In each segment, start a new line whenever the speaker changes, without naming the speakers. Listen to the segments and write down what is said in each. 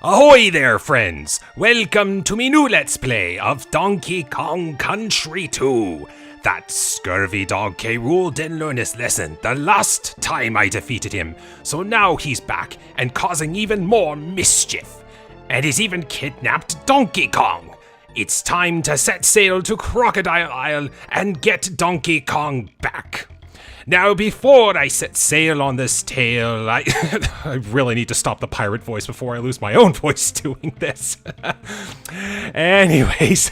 Ahoy there, friends! Welcome to me new Let's Play of Donkey Kong Country 2. That scurvy dog K. Rool didn't learn his lesson the last time I defeated him, so now he's back and causing even more mischief. And he's even kidnapped Donkey Kong. It's time to set sail to Crocodile Isle and get Donkey Kong back. Now, before I set sail on this tale, I really need to stop the pirate voice before I lose my own voice doing this. Anyways,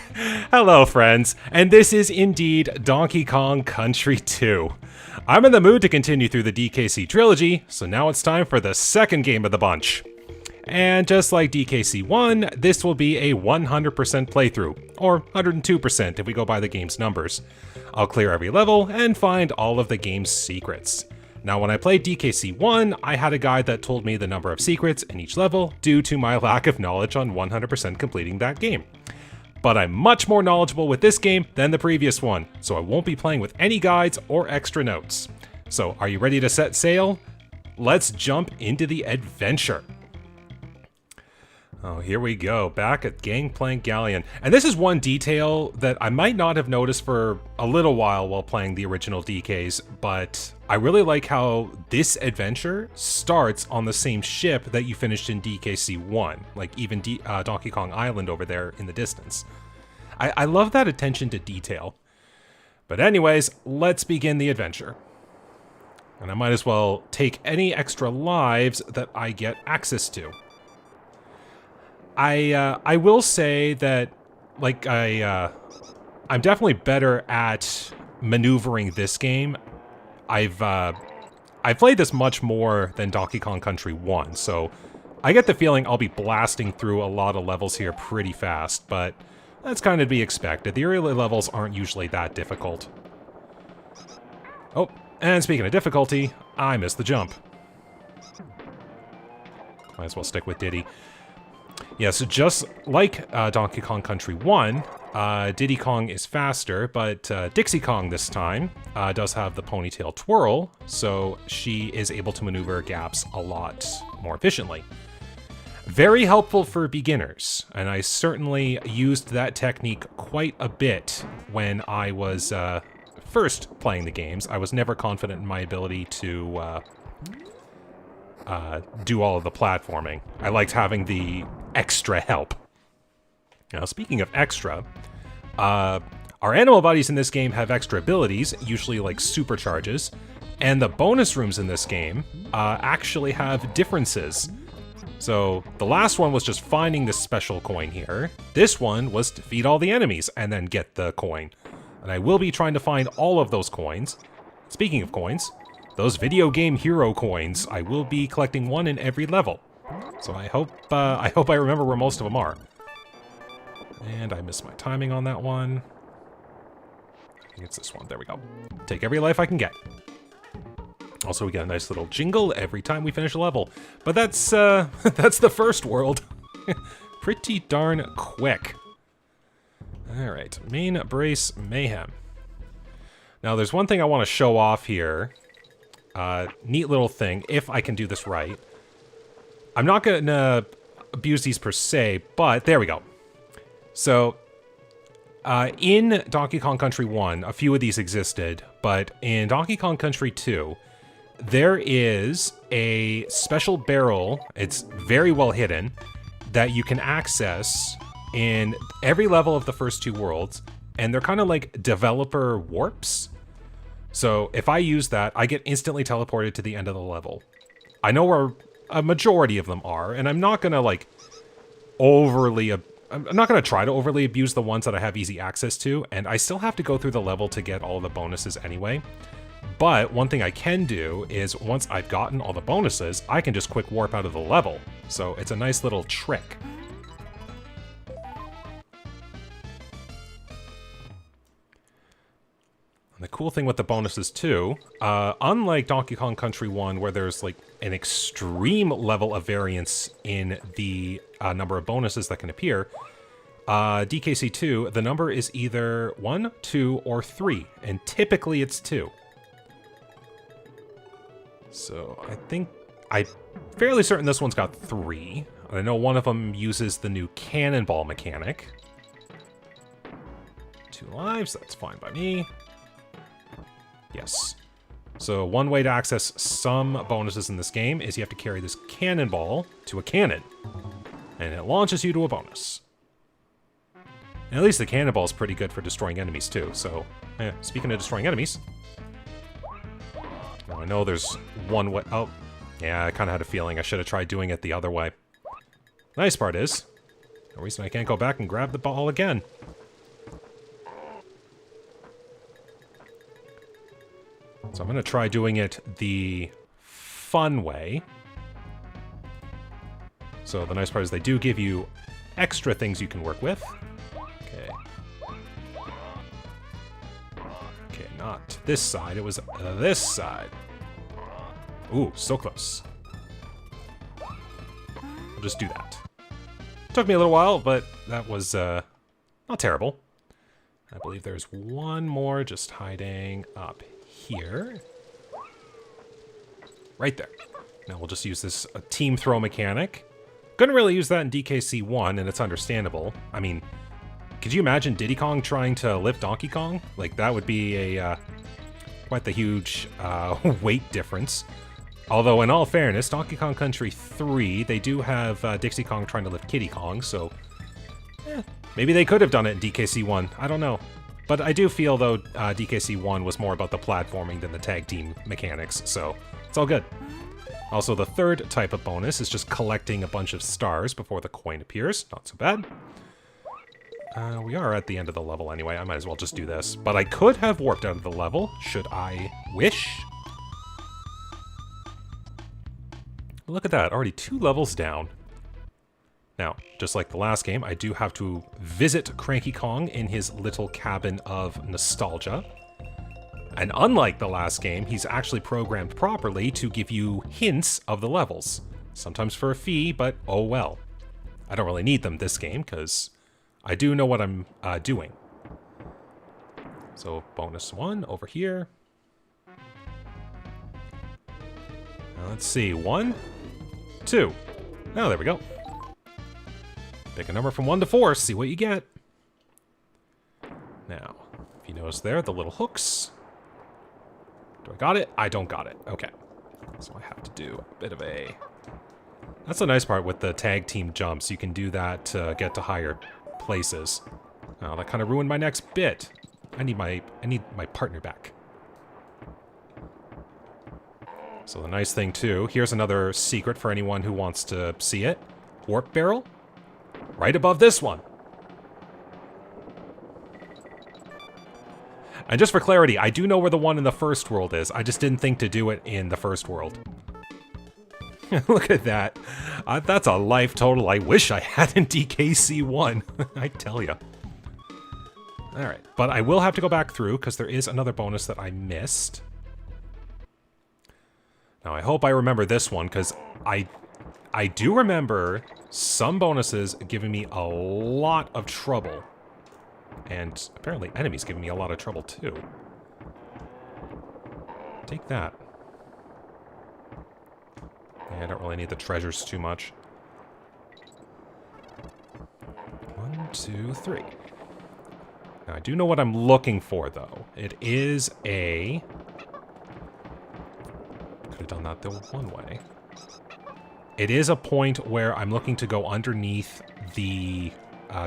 hello friends, and this is indeed Donkey Kong Country 2. I'm in the mood to continue through the DKC trilogy, so now it's time for the second game of the bunch. And just like DKC 1, this will be a 100% playthrough, or 102% if we go by the game's numbers. I'll clear every level and find all of the game's secrets. Now when I played DKC 1, I had a guide that told me the number of secrets in each level due to my lack of knowledge on 100% completing that game. But I'm much more knowledgeable with this game than the previous one, so I won't be playing with any guides or extra notes. So are you ready to set sail? Let's jump into the adventure. Oh, here we go, back at Gangplank Galleon. And this is one detail that I might not have noticed for a little while playing the original DKs, but I really like how this adventure starts on the same ship that you finished in DKC 1, like even Donkey Kong Island over there in the distance. I love that attention to detail. But anyways, let's begin the adventure. And I might as well take any extra lives that I get access to. I will say that, like, I'm definitely better at maneuvering this game. I've played this much more than Donkey Kong Country 1, so I get the feeling I'll be blasting through a lot of levels here pretty fast, but that's kind of to be expected. The early levels aren't usually that difficult. Oh, and speaking of difficulty, I missed the jump. Might as well stick with Diddy. Yeah, so just like Donkey Kong Country 1, Diddy Kong is faster, but Dixie Kong this time does have the ponytail twirl, so she is able to maneuver gaps a lot more efficiently. Very helpful for beginners, and I certainly used that technique quite a bit when I was first playing the games. I was never confident in my ability to do all of the platforming. I liked having the extra help. Now, speaking of extra, our animal buddies in this game have extra abilities, usually like supercharges, and the bonus rooms in this game actually have differences. So the last one was just finding this special coin here. This one was defeat all the enemies and then get the coin. And I will be trying to find all of those coins. Speaking of coins, those video game hero coins, I will be collecting one in every level. So I hope I remember where most of them are. And I missed my timing on that one. I think it's this one. There we go. Take every life I can get. Also, we get a nice little jingle every time we finish a level. But that's that's the first world. Pretty darn quick. All right, main brace mayhem. Now, there's one thing I want to show off here. Neat little thing, if I can do this right. I'm not going to abuse these per se, but there we go. So, in Donkey Kong Country 1, a few of these existed, but in Donkey Kong Country 2, there is a special barrel, it's very well hidden, that you can access in every level of the first two worlds, and they're kind of like developer warps. So if I use that, I get instantly teleported to the end of the level. I know where a majority of them are, and I'm not gonna like I'm not gonna try to overly abuse the ones that I have easy access to, and I still have to go through the level to get all the bonuses anyway. But one thing I can do is once I've gotten all the bonuses, I can just quick warp out of the level. So it's a nice little trick. And the cool thing with the bonuses too, unlike Donkey Kong Country 1 where there's like an extreme level of variance in the number of bonuses that can appear, DKC 2, the number is either 1, 2, or 3, and typically it's 2. So I'm fairly certain this one's got 3. I know one of them uses the new cannonball mechanic. 2 lives, that's fine by me. Yes. So one way to access some bonuses in this game is you have to carry this cannonball to a cannon. And it launches you to a bonus. And at least the cannonball is pretty good for destroying enemies too, so... speaking of destroying enemies... Now I know there's one way... Oh, yeah, I kind of had a feeling I should have tried doing it the other way. Nice part is, no reason I can't go back and grab the ball again. So I'm going to try doing it the fun way. So the nice part is they do give you extra things you can work with. Okay. Okay, not this side. It was this side. Ooh, so close. I'll just do that. Took me a little while, but that was not terrible. I believe there's one more just hiding up here. Right there. Now we'll just use this team throw mechanic. Couldn't really use that in DKC 1, and it's understandable. I mean, could you imagine Diddy Kong trying to lift Donkey Kong? Like, that would be a quite the huge weight difference. Although, in all fairness, Donkey Kong Country 3, they do have Dixie Kong trying to lift Kiddy Kong, so... maybe they could have done it in DKC 1. I don't know. But I do feel, though, DKC 1 was more about the platforming than the tag team mechanics, so it's all good. Also, the third type of bonus is just collecting a bunch of stars before the coin appears. Not so bad. We are at the end of the level anyway. I might as well just do this. But I could have warped out of the level, should I wish. Look at that, already 2 levels down. Now, just like the last game, I do have to visit Cranky Kong in his little cabin of nostalgia. And unlike the last game, he's actually programmed properly to give you hints of the levels. Sometimes for a fee, but oh well. I don't really need them this game, because I do know what I'm doing. So, bonus 1 over here. Now, let's see, 1, 2. Oh, there we go. Pick a number from 1 to 4, see what you get. Now, if you notice there, the little hooks. Do I got it? I don't got it. Okay. So I have to do a bit of a... That's the nice part with the tag team jumps. You can do that to get to higher places. Oh, that kind of ruined my next bit. I need my partner back. So the nice thing too, here's another secret for anyone who wants to see it. Warp barrel. Right above this one. And just for clarity, I do know where the one in the first world is. I just didn't think to do it in the first world. Look at that. That's a life total I wish I had in DKC 1. I tell ya. Alright, but I will have to go back through because there is another bonus that I missed. Now I hope I remember this one because I do remember some bonuses giving me a lot of trouble. And apparently enemies giving me a lot of trouble too. Take that. Yeah, I don't really need the treasures too much. 1, 2, 3. Now I do know what I'm looking for though. It is a... Could have done that the one way. It is a point where I'm looking to go underneath the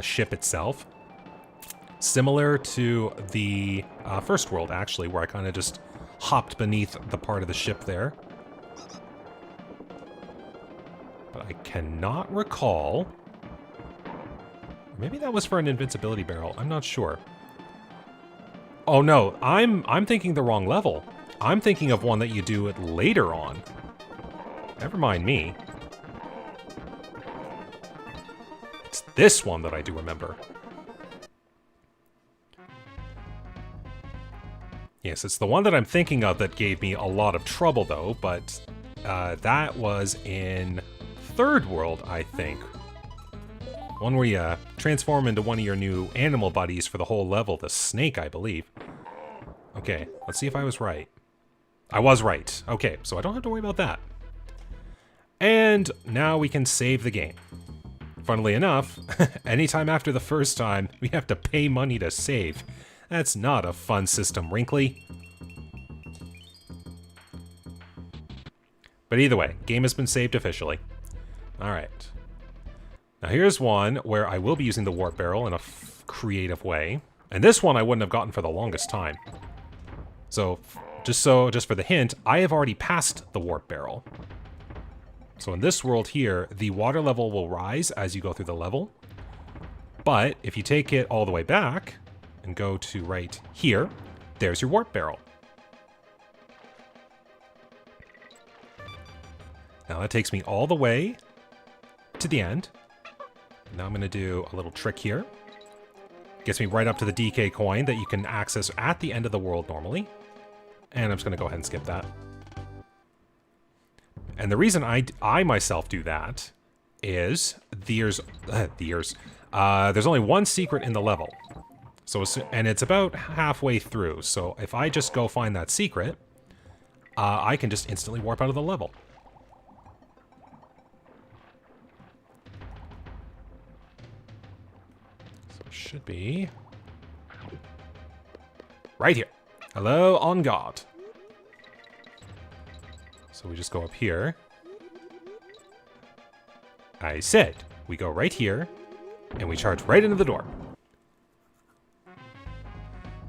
ship itself. Similar to the first world, actually, where I kind of just hopped beneath the part of the ship there. But I cannot recall. Maybe that was for an invincibility barrel. I'm not sure. Oh no, I'm thinking the wrong level. I'm thinking of one that you do it later on. Never mind me. It's this one that I do remember. Yes, it's the one that I'm thinking of that gave me a lot of trouble, though, but that was in Third World, I think. One where you transform into one of your new animal buddies for the whole level, the snake, I believe. Okay, let's see if I was right. I was right. Okay, so I don't have to worry about that. And now we can save the game. Funnily enough, anytime after the first time, we have to pay money to save. That's not a fun system, Wrinkly. But either way, game has been saved officially. Alright. Now here's one where I will be using the warp barrel in a creative way. And this one I wouldn't have gotten for the longest time. So, just for the hint, I have already passed the warp barrel. So in this world here, the water level will rise as you go through the level. But if you take it all the way back and go to right here, there's your warp barrel. Now that takes me all the way to the end. Now I'm going to do a little trick here. Gets me right up to the DK coin that you can access at the end of the world normally. And I'm just going to go ahead and skip that. And the reason I myself do that is there's only one secret in the level. So, and it's about halfway through. So if I just go find that secret, I can just instantly warp out of the level. So it should be right here. Hello, on guard. So we just go up here. I said, we go right here, and we charge right into the door.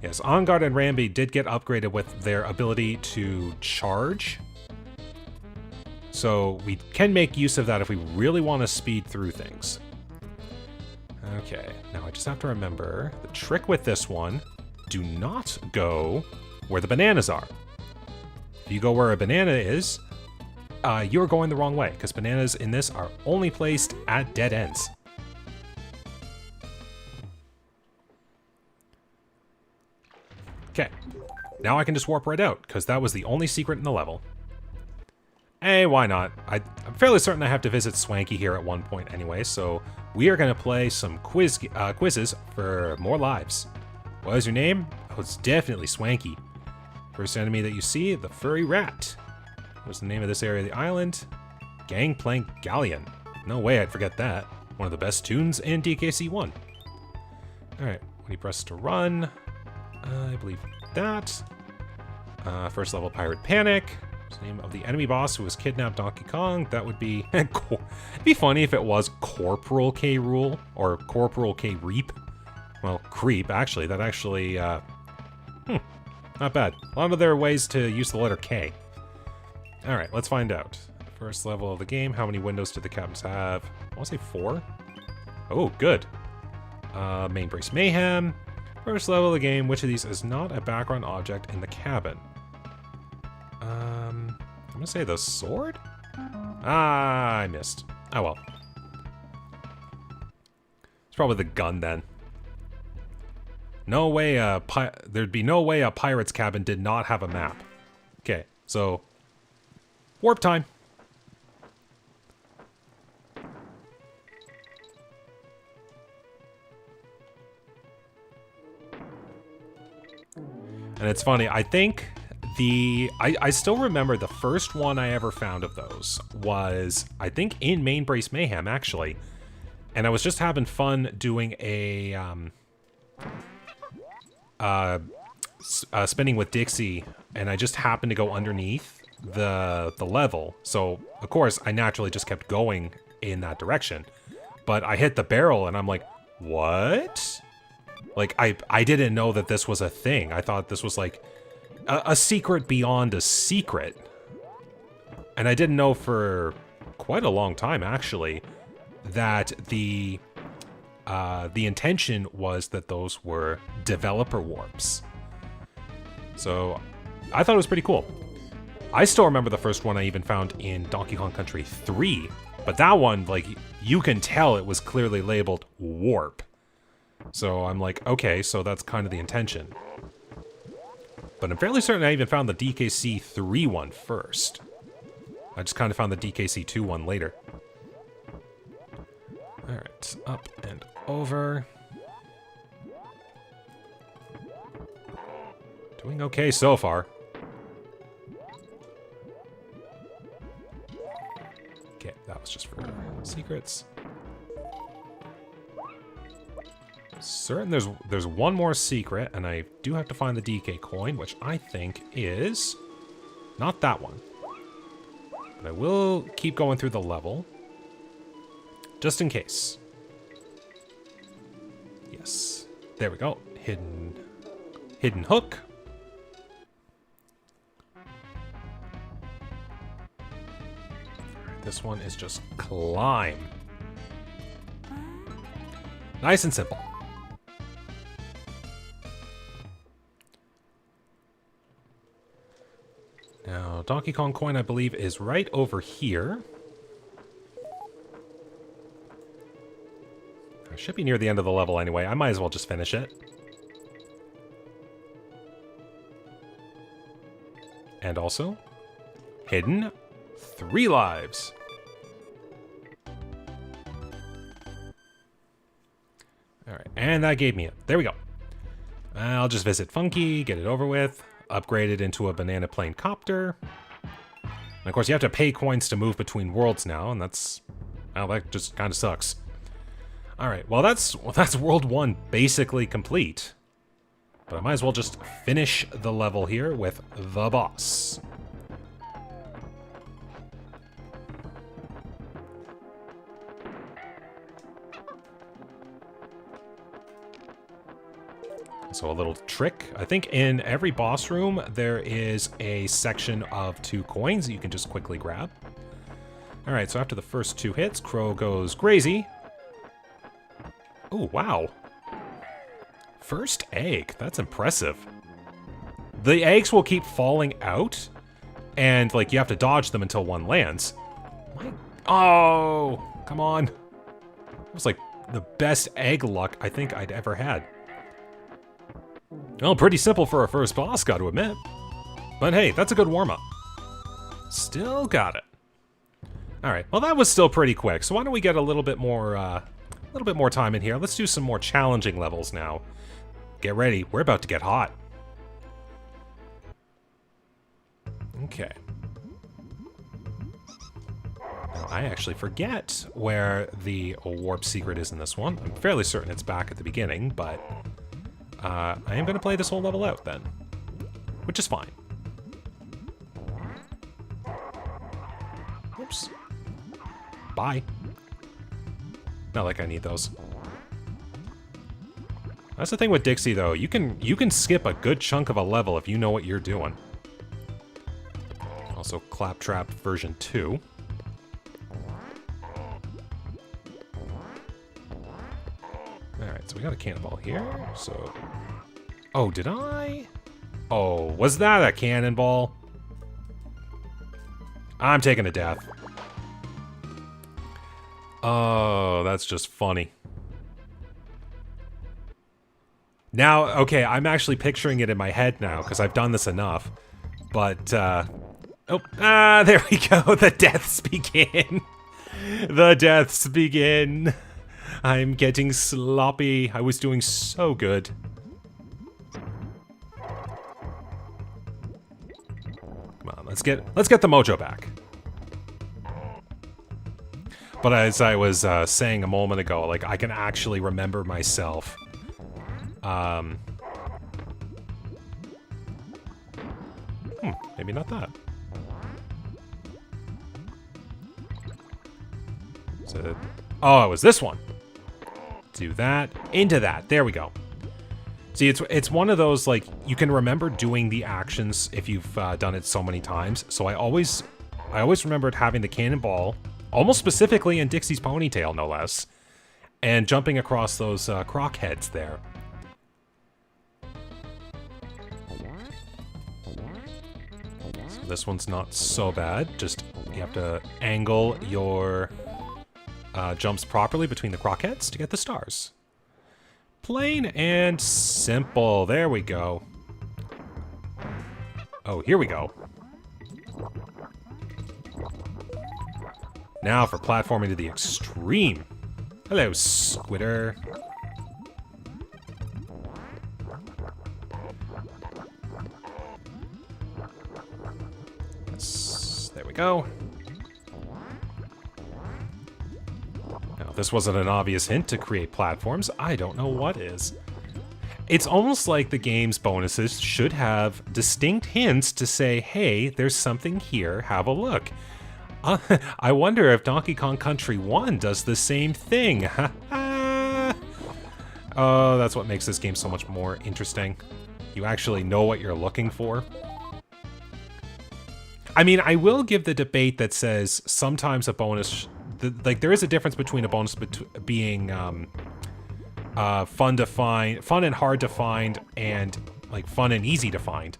Yes, On Guard and Rambi did get upgraded with their ability to charge. So we can make use of that if we really want to speed through things. Okay, now I just have to remember the trick with this one. Do not go where the bananas are. If you go where a banana is, you're going the wrong way, because bananas in this are only placed at dead ends. Okay, now I can just warp right out, because that was the only secret in the level. Hey, why not? I'm fairly certain I have to visit Swanky here at one point anyway, so we are going to play some quizzes for more lives. What is your name? Oh, it's definitely Swanky. First enemy that you see, the furry rat. What's the name of this area of the island? Gangplank Galleon. No way I'd forget that. One of the best tunes in DKC1. Alright, when you press to run, I believe that. First level Pirate Panic. What's the name of the enemy boss who was kidnapped Donkey Kong? That would be... It'd be funny if it was Corporal K. Rule, or Corporal K. Reap. Well, Creep, actually. That actually, not bad. A lot of their ways to use the letter K. Alright, let's find out. First level of the game, how many windows do the cabins have? I want to say 4? Oh, good. Main Brace Mayhem. First level of the game, which of these is not a background object in the cabin? I'm gonna say the sword? Ah, I missed. Oh well. It's probably the gun then. No way there'd be no way a pirate's cabin did not have a map. Okay, so warp time. And it's funny, I think I still remember the first one I ever found of those was, I think, in Main Brace Mayhem, actually. And I was just having fun doing a, spinning with Dixie, and I just happened to go underneath the level. So, of course, I naturally just kept going in that direction. But I hit the barrel, and I'm like, what? Like, I didn't know that this was a thing. I thought this was, like, a secret beyond a secret. And I didn't know for quite a long time, actually, that the intention was that those were developer warps. So, I thought it was pretty cool. I still remember the first one I even found in Donkey Kong Country 3, but that one, like, you can tell it was clearly labeled warp. So I'm like, okay, so that's kind of the intention. But I'm fairly certain I even found the DKC 3 one first. I just kind of found the DKC 2 one later. Alright, up and over. Doing okay so far. That's just for secrets. Certain there's one more secret, and I do have to find the DK coin, which I think is not that one. But I will keep going through the level, just in case. Yes, there we go. Hidden hook. This one is just climb. Nice and simple. Now, Donkey Kong coin, I believe, is right over here. I should be near the end of the level anyway. I might as well just finish it. And also, hidden 3 lives. Alright, and that gave me it. There we go. I'll just visit Funky, get it over with, upgrade it into a banana plane copter. And of course, you have to pay coins to move between worlds now, and that's... well, that just kind of sucks. Alright, well that's World 1 basically complete. But I might as well just finish the level here with the boss. So a little trick. I think in every boss room, there is a section of 2 coins that you can just quickly grab. Alright, so after the first 2 hits, Crow goes crazy. Oh, wow. First egg. That's impressive. The eggs will keep falling out, and, like, you have to dodge them until one lands. Oh, come on. It was, like, the best egg luck I think I'd ever had. Well, pretty simple for a first boss, gotta admit. But hey, that's a good warm-up. Still got it. Alright, well that was still pretty quick, so why don't we get a little bit more time in here. Let's do some more challenging levels now. Get ready, we're about to get hot. Okay. Now, I actually forget where the warp secret is in this one. I'm fairly certain it's back at the beginning, but I am going to play this whole level out then, which is fine. Oops. Bye. Not like I need those. That's the thing with Dixie, though. You can skip a good chunk of a level if you know what you're doing. Also, Claptrap version 2. Alright, so we got a cannonball here, so... Oh, did I? Oh, was that a cannonball? I'm taking a death. Oh, that's just funny. Now, okay, I'm actually picturing it in my head now, because I've done this enough. But, there we go, the deaths begin. The deaths begin. I'm getting sloppy. I was doing so good. Come on, let's get the mojo back. But as I was saying a moment ago, like, I can actually remember myself. Maybe not that. So, oh, it was this one. Do that, into that. There we go. See, it's one of those, like, you can remember doing the actions if you've done it so many times. So I always remembered having the cannonball, almost specifically in Dixie's ponytail, no less, and jumping across those croc heads there. So this one's not so bad. Just you have to angle your jumps properly between the croc heads to get the stars. Plain and simple. There we go. Oh, here we go. Now for platforming to the extreme. Hello, Squitter. Yes, there we go. this wasn't an obvious hint to create platforms, I don't know what is. It's almost like the game's bonuses should have distinct hints to say, hey, there's something here, have a look. I wonder if Donkey Kong Country 1 does the same thing. Oh, that's what makes this game so much more interesting. You actually know what you're looking for. I mean, I will give the debate that says sometimes a bonus... like, there is a difference between a bonus being fun to find, fun and hard to find, and, like, fun and easy to find.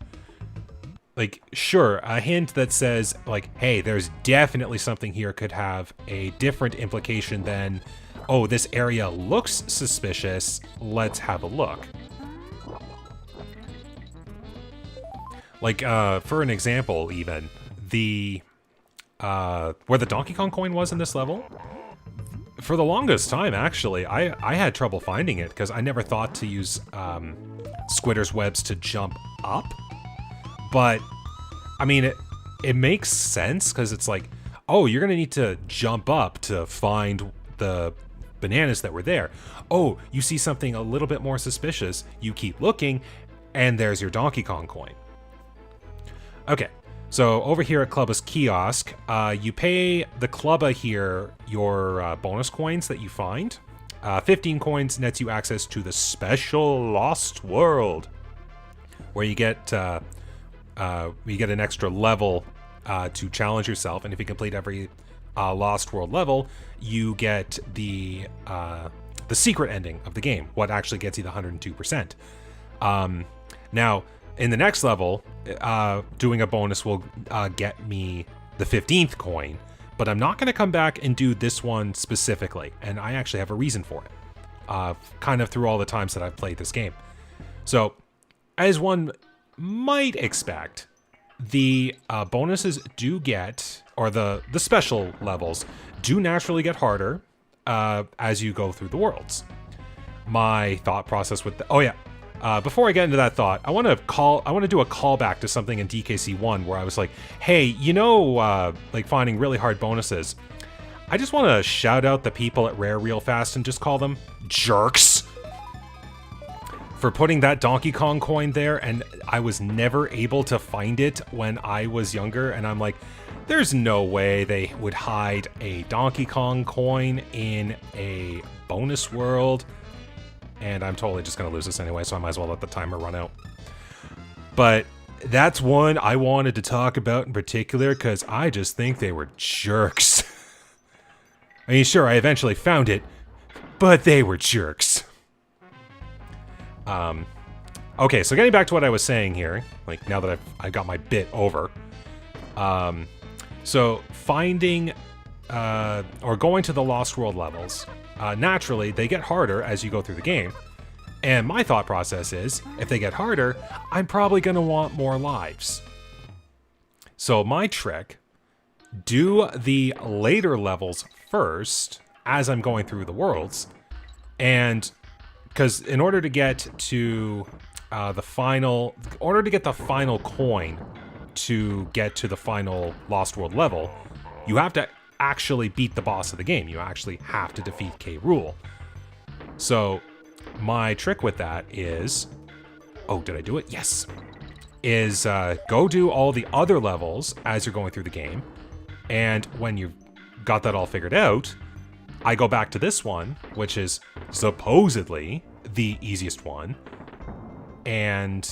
Like, sure, a hint that says, like, hey, there's definitely something here could have a different implication than, oh, this area looks suspicious, let's have a look. Like, for an example, even, the, where the Donkey Kong coin was in this level, for the longest time, actually, I had trouble finding it, because I never thought to use, Squidder's webs to jump up. But, I mean, it makes sense, because it's like, oh, you're going to need to jump up to find the bananas that were there. Oh, you see something a little bit more suspicious, you keep looking, and there's your Donkey Kong coin. Okay, so over here at Clubba's Kiosk, you pay the Clubba here your bonus coins that you find. 15 coins nets you access to the special Lost World, where you get an extra level to challenge yourself, and if you complete every Lost World level, you get the secret ending of the game, what actually gets you the 102%. Now, in the next level, doing a bonus will get me the 15th coin, but I'm not going to come back and do this one specifically, and I actually have a reason for it, kind of through all the times that I've played this game. So, as one might expect, the bonuses do get, or the special levels do naturally get harder as you go through the worlds. My thought process with before I get into that thought, I want to do a callback to something in DKC1 where I was like, hey, you know, like finding really hard bonuses. I just want to shout out the people at Rare real fast and just call them jerks for putting that Donkey Kong coin there, and I was never able to find it when I was younger, and I'm like, there's no way they would hide a Donkey Kong coin in a bonus world. And I'm totally just going to lose this anyway, so I might as well let the timer run out. But that's one I wanted to talk about in particular, because I just think they were jerks. I mean, sure, I eventually found it, but they were jerks. Okay, so getting back to what I was saying here, like now that I got my bit over. So finding, or going to the Lost World levels, naturally, they get harder as you go through the game. And my thought process is, if they get harder, I'm probably going to want more lives. So my trick, do the later levels first as I'm going through the worlds. And because in order to get to the final coin to get to the final Lost World level, you have to actually beat the boss of the game. You actually have to defeat K. Rool. So my trick with that is, oh, did I do it? Yes. Is go do all the other levels as you're going through the game, and when you've got that all figured out, I go back to this one, which is supposedly the easiest one, and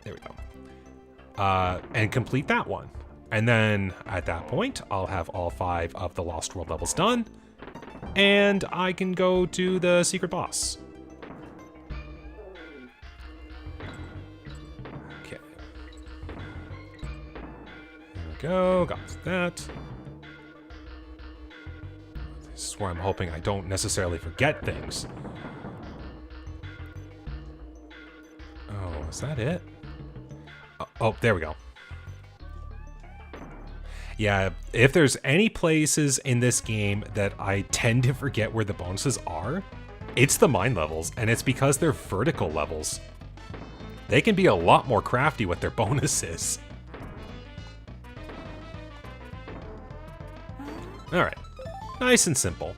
there we go, and complete that one. And then, at that point, I'll have all 5 of the Lost World levels done, and I can go to the secret boss. Okay. There we go, got that. This is where I'm hoping I don't necessarily forget things. Oh, is that it? Oh, there we go. Yeah, if there's any places in this game that I tend to forget where the bonuses are, it's the mine levels, and it's because they're vertical levels. They can be a lot more crafty with their bonuses. Alright. Nice and simple.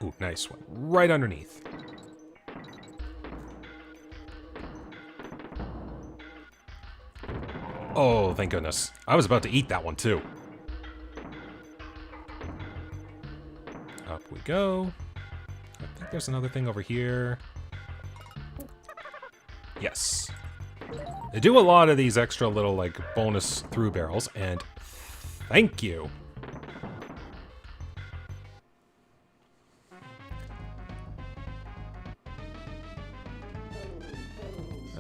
Ooh, nice one. Right underneath. Oh, thank goodness. I was about to eat that one, too. Up we go. I think there's another thing over here. Yes. They do a lot of these extra little, like, bonus through barrels, and thank you.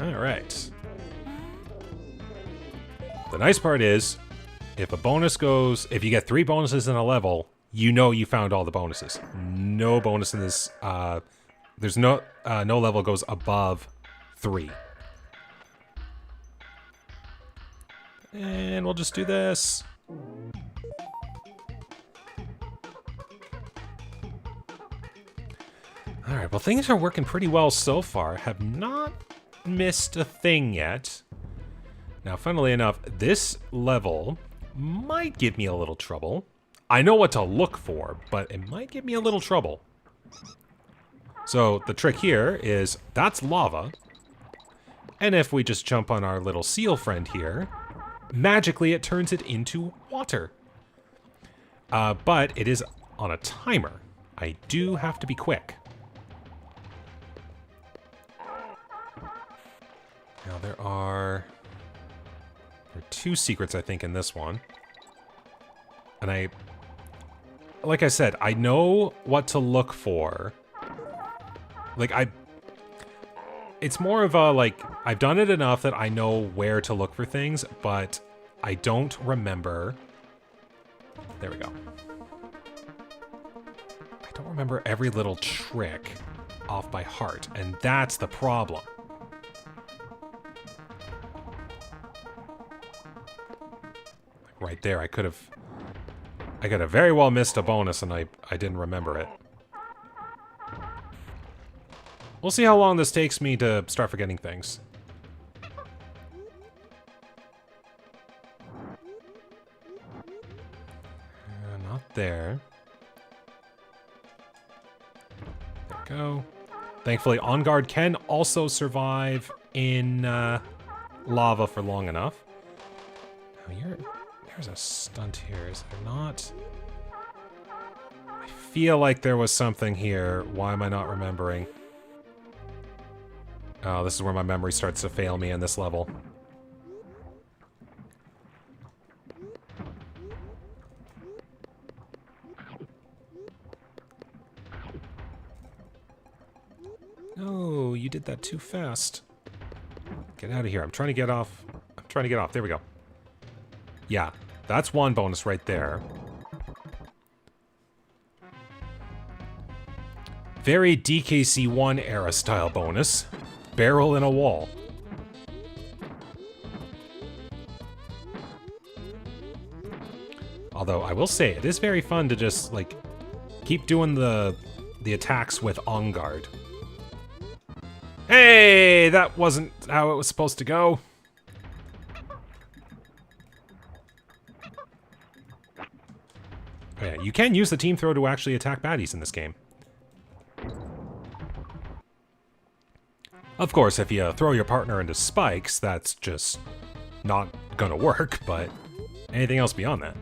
Alright. The nice part is, if a bonus goes... If you get 3 bonuses in a level, you know you found all the bonuses. No bonus in this... there's no level goes above 3. And we'll just do this. Alright, well things are working pretty well so far. Have not missed a thing yet. Now, funnily enough, this level might give me a little trouble. I know what to look for, but it might give me a little trouble. So, the trick here is, that's lava. And if we just jump on our little seal friend here, magically it turns it into water. But it is on a timer. I do have to be quick. Now, there are 2 secrets, I think, in this one. And like I said, I know what to look for. Like, it's more of a, like, I've done it enough that I know where to look for things, but I don't remember. There we go. I don't remember every little trick off by heart, and that's the problem. Right there, I could have very well missed a bonus and I didn't remember it. We'll see how long this takes me to start forgetting things. Not there. There we go. Thankfully, On Guard can also survive in lava for long enough. Now there's a stunt here, is there not? I feel like there was something here. Why am I not remembering? Oh, this is where my memory starts to fail me in this level. No, you did that too fast. Get out of here. I'm trying to get off. There we go. Yeah, that's one bonus right there. Very DKC1 era style bonus. Barrel in a wall. Although, I will say, it is very fun to just, like, keep doing the attacks with On Guard. Hey, that wasn't how it was supposed to go. Yeah, you can use the team throw to actually attack baddies in this game. Of course, if you throw your partner into spikes, that's just not gonna work, but anything else beyond that.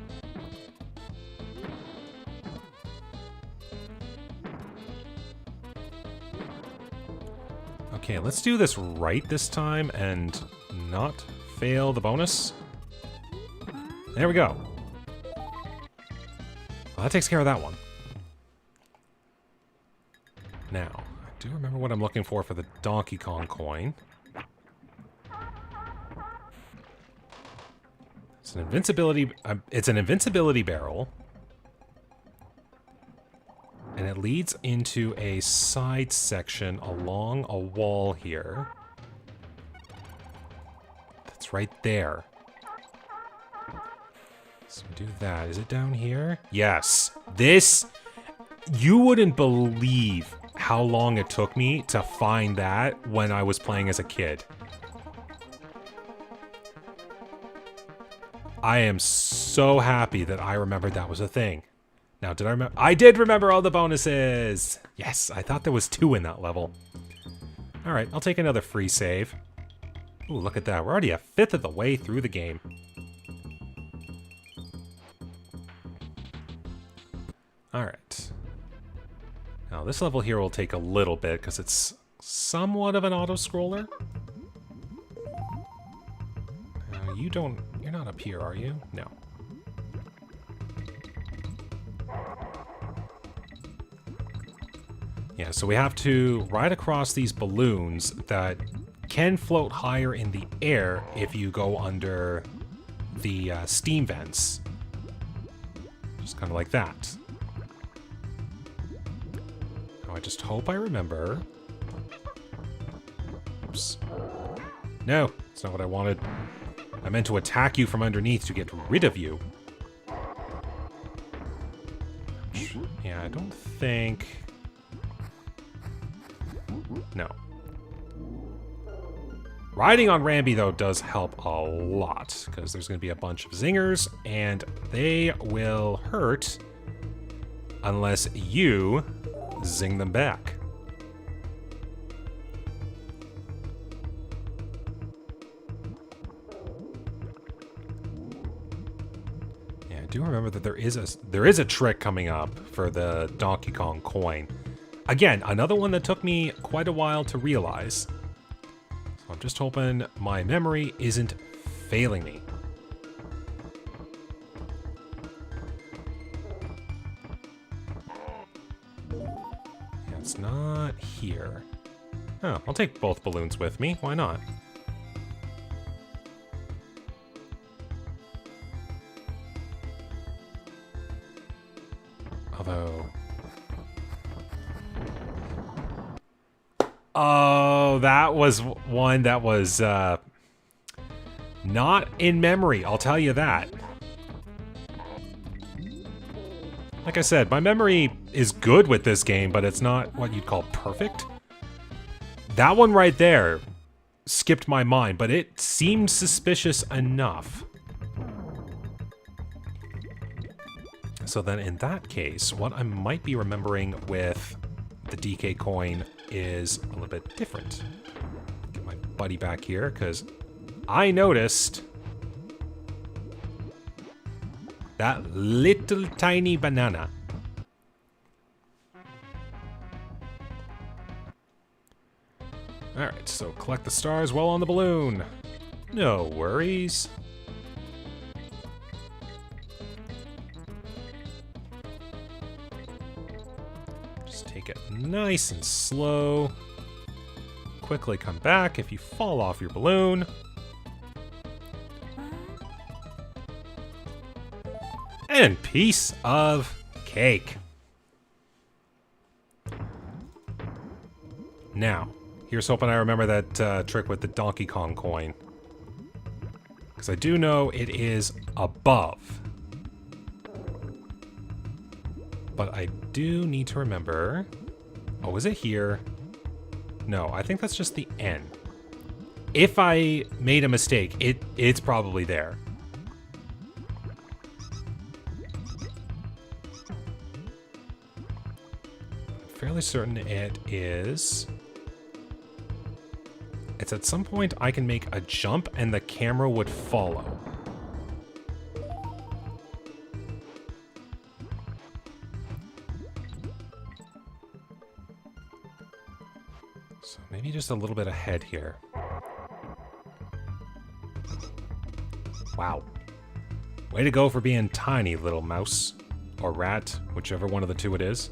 Okay, let's do this right this time and not fail the bonus. There we go. Well, that takes care of that one. Now, I do remember what I'm looking for the Donkey Kong coin. It's an invincibility barrel. And it leads into a side section along a wall here. That's right there. So we do that. Is it down here? Yes. This... You wouldn't believe how long it took me to find that when I was playing as a kid. I am so happy that I remembered that was a thing. Now, did I remember? I did remember all the bonuses! Yes, I thought there was 2 in that level. Alright, I'll take another free save. Ooh, look at that. We're already a 1/5 of the way through the game. Alright. Now, this level here will take a little bit because it's somewhat of an auto-scroller. You're not up here, are you? No. Yeah, so we have to ride across these balloons that can float higher in the air if you go under the steam vents. Just kind of like that. Now I just hope I remember. Oops. No, it's not what I wanted. I meant to attack you from underneath to get rid of you. Yeah, I don't think... No. Riding on Rambi, though, does help a lot, because there's going to be a bunch of zingers, and they will hurt unless you zing them back. Yeah, I do remember that there is a trick coming up for the Donkey Kong coin. Again, another one that took me quite a while to realize. So I'm just hoping my memory isn't failing me. Yeah, it's not here. Oh, I'll take both balloons with me. Why not? Although... Oh, that was one that was not in memory, I'll tell you that. Like I said, my memory is good with this game, but it's not what you'd call perfect. That one right there skipped my mind, but it seemed suspicious enough. So then in that case, what I might be remembering with the DK coin is a little bit different. Get my buddy back here, because I noticed that little tiny banana. Alright, so collect the stars while on the balloon. No worries. Take it nice and slow. Quickly come back if you fall off your balloon. And piece of cake. Now, here's hoping I remember that trick with the Donkey Kong coin. Because I do know it is above. But I do need to remember... Oh, is it here? No, I think that's just the N. If I made a mistake, it's probably there. I'm fairly certain it is... It's at some point I can make a jump and the camera would follow. So maybe just a little bit ahead here. Wow. Way to go for being tiny, little mouse. Or rat, whichever one of the two it is.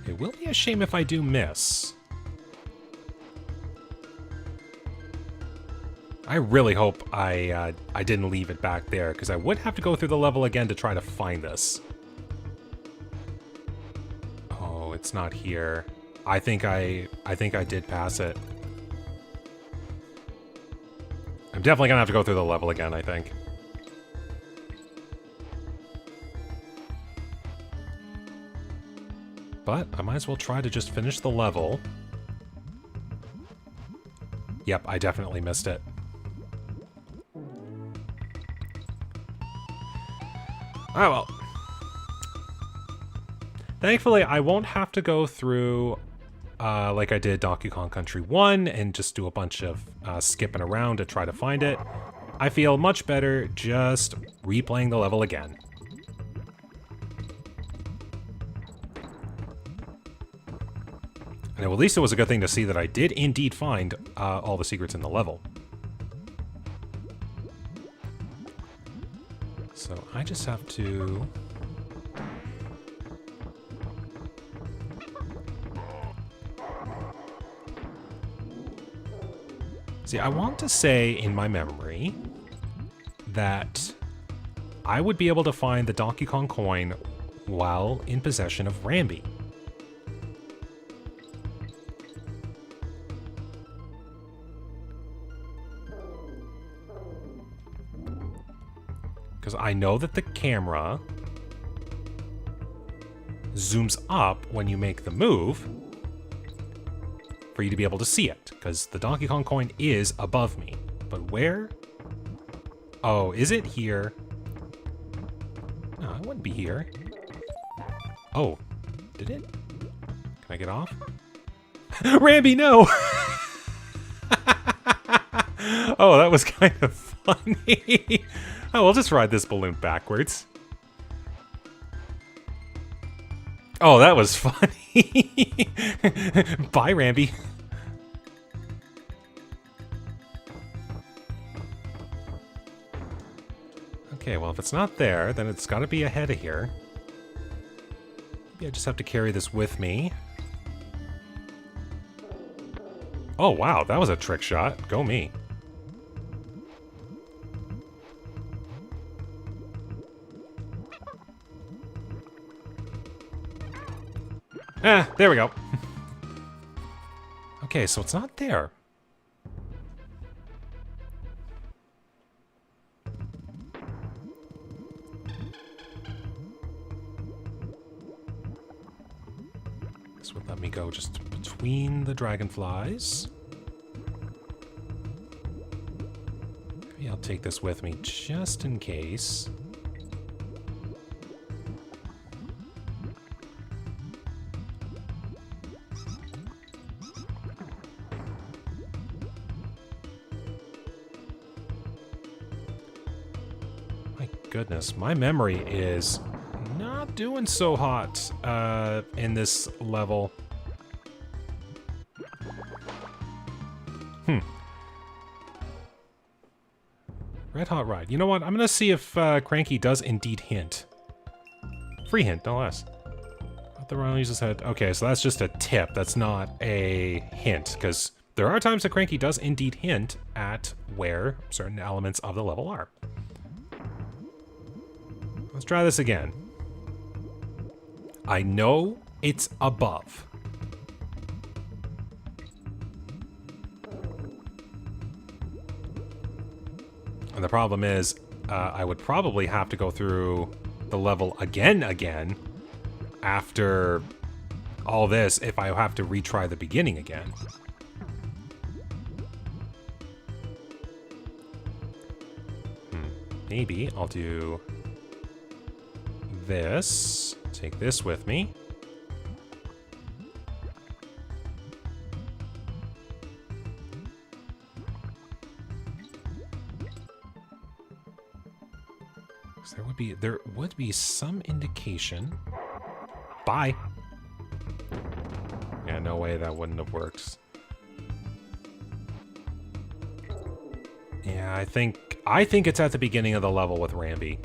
It will be a shame if I do miss. I really hope I didn't leave it back there, because I would have to go through the level again to try to find this. Oh, it's not here. I think I did pass it. I'm definitely gonna have to go through the level again, I think. But I might as well try to just finish the level. Yep, I definitely missed it. Oh well. Thankfully, I won't have to go through like I did Donkey Kong Country 1 and just do a bunch of skipping around to try to find it. I feel much better just replaying the level again. And at least it was a good thing to see that I did indeed find all the secrets in the level. So I just have to... See, I want to say in my memory that I would be able to find the Donkey Kong coin while in possession of Rambi. Because I know that the camera zooms up when you make the move for you to be able to see it, because the Donkey Kong coin is above me. But where? Oh, is it here? No, it wouldn't be here. Oh, did it? Can I get off? Rambi, no! Oh, that was kind of funny. Oh, we'll just ride this balloon backwards. Oh, that was funny. Bye, Rambi. Okay, well, if it's not there, then it's got to be ahead of here. Maybe I just have to carry this with me. Oh, wow, that was a trick shot. Go me. Ah, there we go. Okay, so it's not there. This would let me go just between the dragonflies. Maybe I'll take this with me just in case. Goodness, my memory is not doing so hot in this level. Red Hot Ride. You know what? I'm going to see if Cranky does indeed hint. Free hint, no less. The Ronald uses head. Okay, so that's just a tip. That's not a hint, because there are times that Cranky does indeed hint at where certain elements of the level are. Let's try this again. I know it's above. And the problem is, I would probably have to go through the level again after all this if I have to retry the beginning again. Maybe I'll do this, take this with me. So there would be some indication. Bye. Yeah, no way that wouldn't have worked. Yeah, I think it's at the beginning of the level with Rambi.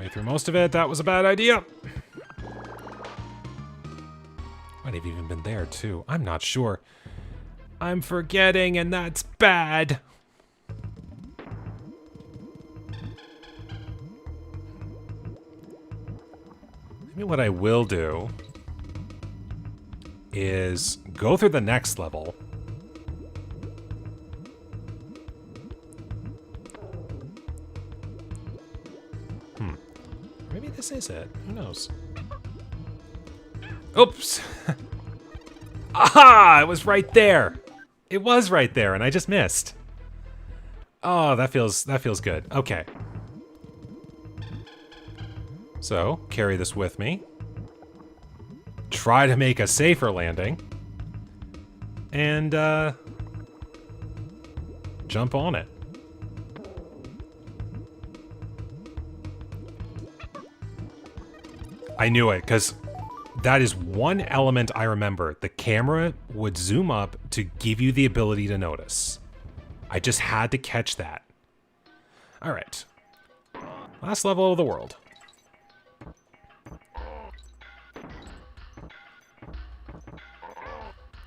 Through most of it, that was a bad idea. Might have even been there too. I'm not sure. I'm forgetting, and that's bad. Maybe what I will do is go through the next level this is it. Who knows? Oops. Aha! It was right there. It was right there, and I just missed. Oh, that feels good. Okay. So, carry this with me. Try to make a safer landing. And, jump on it. I knew it, because that is one element I remember. The camera would zoom up to give you the ability to notice. I just had to catch that. Alright. Last level of the world.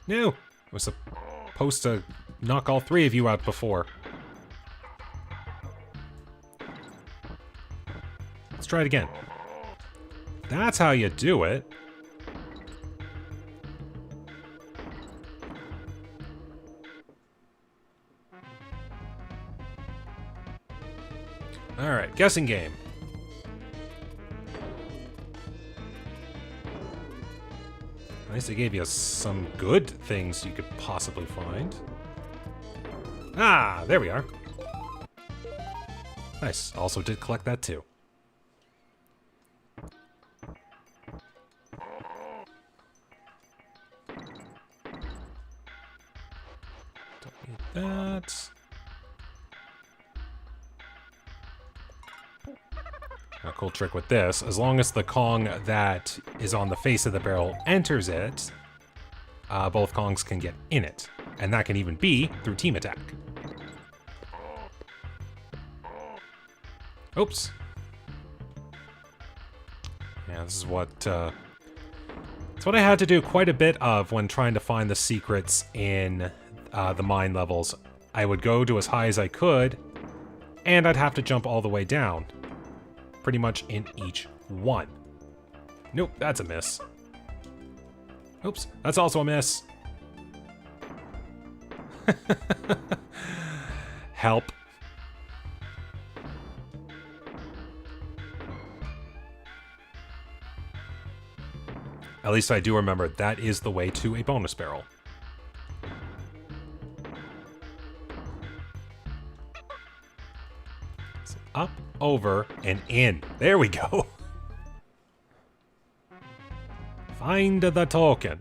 No! I was supposed to knock all three of you out before. Let's try it again. That's how you do it. Alright, guessing game. At least they gave you some good things you could possibly find. Ah, there we are. Nice. Also did collect that too. Don't need that. A cool trick with this, as long as the Kong that is on the face of the barrel enters it, both Kongs can get in it. And that can even be through team attack. Oops. Yeah, this is what it's what I had to do quite a bit of when trying to find the secrets in the mine levels. I would go to as high as I could, and I'd have to jump all the way down. Pretty much in each one. Nope, that's a miss. Oops, that's also a miss. Help. At least I do remember that is the way to a bonus barrel. So up, over, and in. There we go. Find the token.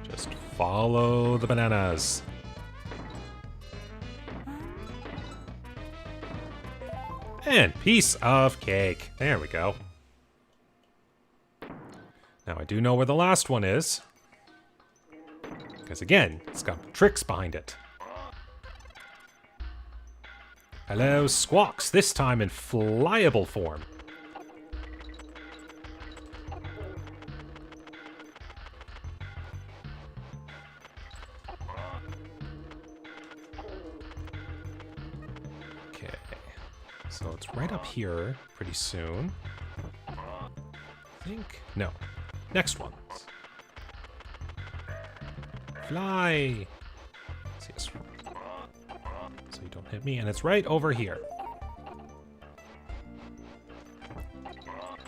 Just follow the bananas. And piece of cake. There we go. Now I do know where the last one is. Because again, it's got tricks behind it. Hello, Squawks, this time in flyable form. Okay, so it's right up here pretty soon. I think, no, next one. Fly! Yes. So you don't hit me, and it's right over here.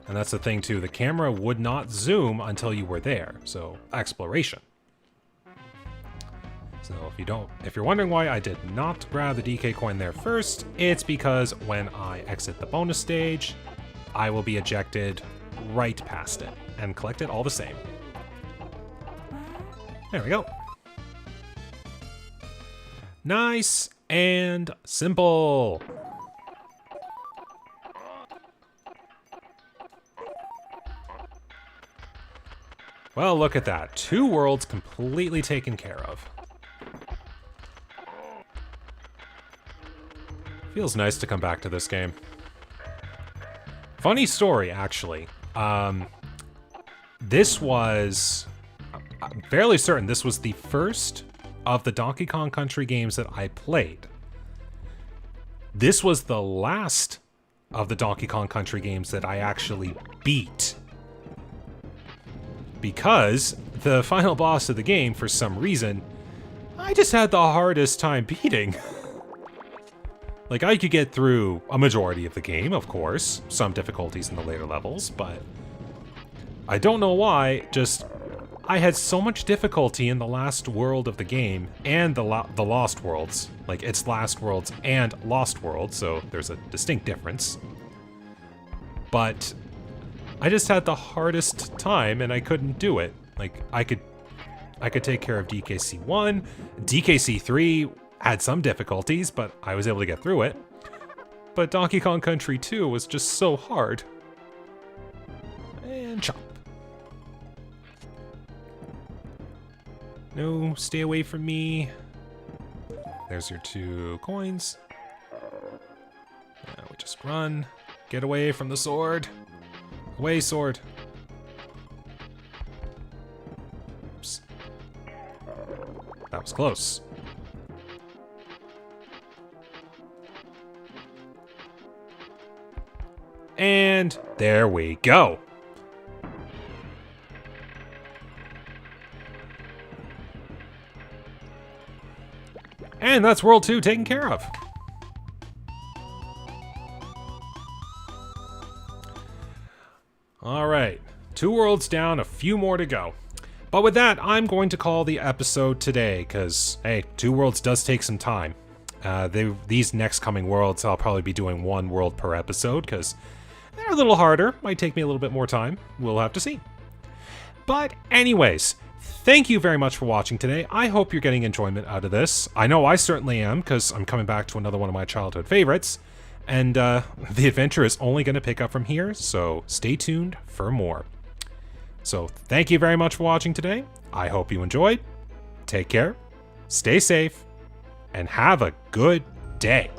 And that's the thing too, the camera would not zoom until you were there, so exploration. So if you're wondering why I did not grab the DK coin there first, it's because when I exit the bonus stage, I will be ejected right past it and collect it all the same. There we go. Nice and simple. Well, look at that. 2 worlds completely taken care of. Feels nice to come back to this game. Funny story, actually. This was... I'm fairly certain this was the first of the Donkey Kong Country games that I played. This was the last of the Donkey Kong Country games that I actually beat. Because the final boss of the game, for some reason, I just had the hardest time beating. Like, I could get through a majority of the game, of course, some difficulties in the later levels, but I don't know why, just I had so much difficulty in the last world of the game and the Lost Worlds. Like, it's Last Worlds and Lost Worlds, so there's a distinct difference. But I just had the hardest time and I couldn't do it. Like, I could take care of DKC 1, DKC 3 had some difficulties, but I was able to get through it. But Donkey Kong Country 2 was just so hard. And chop. No, stay away from me. There's your 2 coins. Now we just run. Get away from the sword. Away, sword. Oops. That was close. And there we go. And that's World 2 taken care of. All right, 2 worlds down, a few more to go. But with that, I'm going to call the episode today, because, hey, 2 worlds does take some time. These next coming worlds, I'll probably be doing 1 world per episode, because they're a little harder. Might take me a little bit more time. We'll have to see. But anyways, thank you very much for watching today. I hope you're getting enjoyment out of this. I know I certainly am, because I'm coming back to another one of my childhood favorites. And the adventure is only going to pick up from here, so stay tuned for more. So thank you very much for watching today. I hope you enjoyed. Take care, stay safe, and have a good day.